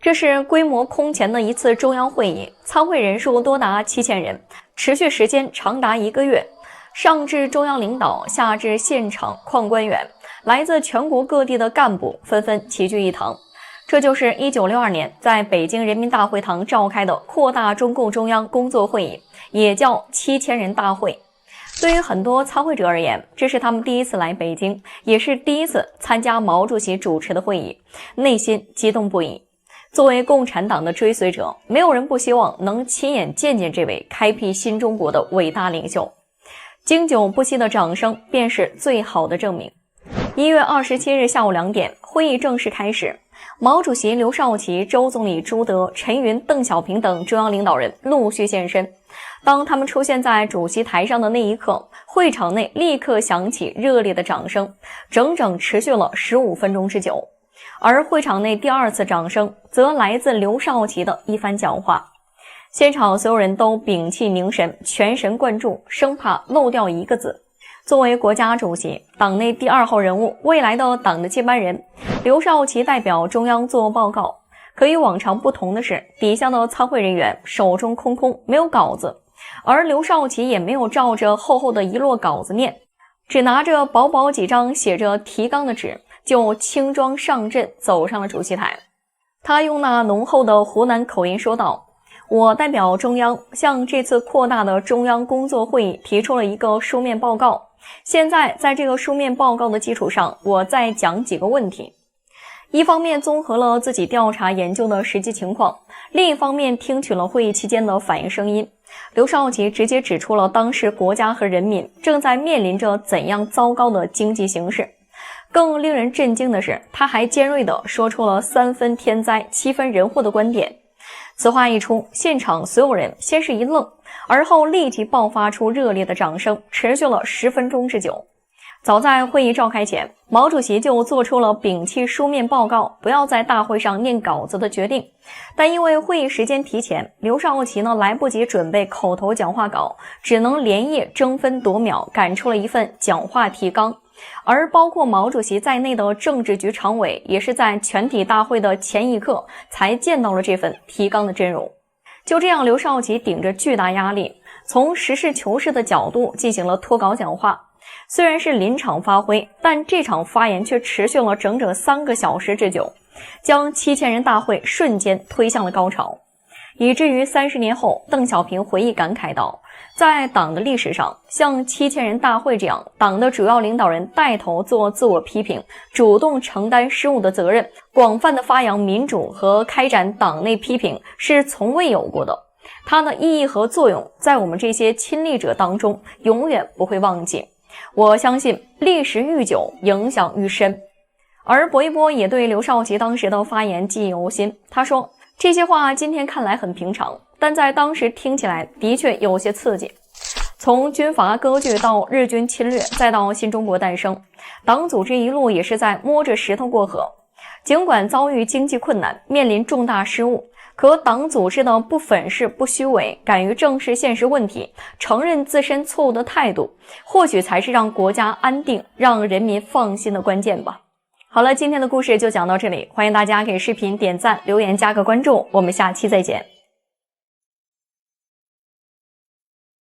這是規模空前的一次中央會議，參會人數多達7000人，持續時間長達1個月。上至中央領導，下至現場礦官員，來自全國各地的幹部紛紛齊聚一堂。這就是1962年在北京人民大會堂召開的擴大中共中央工作會議，也叫7000人大會。對於很多參會者而言，這是他們第一次來北京，也是第一次參加毛主席主持的會議，內心激動不已。作為共產黨的追隨者，沒有人不希望能親眼見見這位開闢新中國的偉大領袖。經久不息的掌聲便是最好的證明。1月27日下午2點，會議正式開始。毛主席、劉少奇、周總理朱德、陳雲、鄧小平等中央領導人陸續現身。當他們出現在主席台上的那一刻，會場內立刻響起熱烈的掌聲，整整持續了15分鐘之久。而會場內第2次掌聲則來自劉少奇的一番講話。現場所有人都屏氣凝神，全神貫注，生怕漏掉一個字。作為國家主席，黨內第2號人物，未來的党的接班人，劉少奇代表中央做報告。可與往常不同的是，底下的參會人員手中空空，沒有稿子，而劉少奇也沒有照着厚厚的一摞稿子念，只拿着薄薄幾張寫着提綱的紙，就輕裝上陣走上了主席台。他用那濃厚的湖南口音說道：我代表中央向這次擴大的中央工作會議提出了一個書面報告，現在在這個書面報告的基礎上，我再講幾個問題。一方面綜合了自己調查研究的實際情況，另一方面聽取了會議期間的反映聲音。劉少奇直接指出了當時國家和人民正在面臨着怎樣糟糕的經濟形勢。更令人震驚的是，他還尖銳地說出了3分天災7分人禍的觀點。此話一出，現場所有人先是一愣，而後立即爆發出熱烈的掌聲，持續了10分鐘之久。早在會議召開前，毛主席就做出了摒棄書面報告，不要在大會上念稿子的決定。但因為會議時間提前，劉少奇呢來不及準備口頭講話稿，只能連夜爭分奪秒趕出了一份講話提綱。而包括毛主席在內的政治局常委也是在全體大會的前一刻才見到了這份提綱的真容。就這樣，劉少奇頂着巨大壓力，從實事求是的角度進行了脫稿講話。雖然是臨場發揮，但這場發言卻持續了整整3個小時之久，將7000人大會瞬間推向了高潮。以至於30年後，鄧小平回憶感慨道，在黨的歷史上，像7000人大會這樣，黨的主要領導人帶頭做自我批評，主動承擔失誤的責任，廣泛的發揚民主和開展黨內批評是從未有過的。它的意義和作用，在我們這些親歷者當中，永遠不会忘記。我相信歷史愈久，影響愈深。而薄一波也對劉少奇當時的發言記憶猶新。他說，這些話今天看來很平常，但在當時聽起來的確有些刺激。從軍閥割據到日軍侵略，再到新中國誕生，黨組織一路也是在摸着石頭過河。儘管遭遇經濟困難，面臨重大失誤，可黨組織的不粉飾不虛偽，敢於正視現實問題，承認自身錯誤的態度，或許才是讓國家安定、讓人民放心的關鍵吧。好了，今天的故事就講到這裡，歡迎大家給視頻點讚、留言、加個關注，我們下期再見。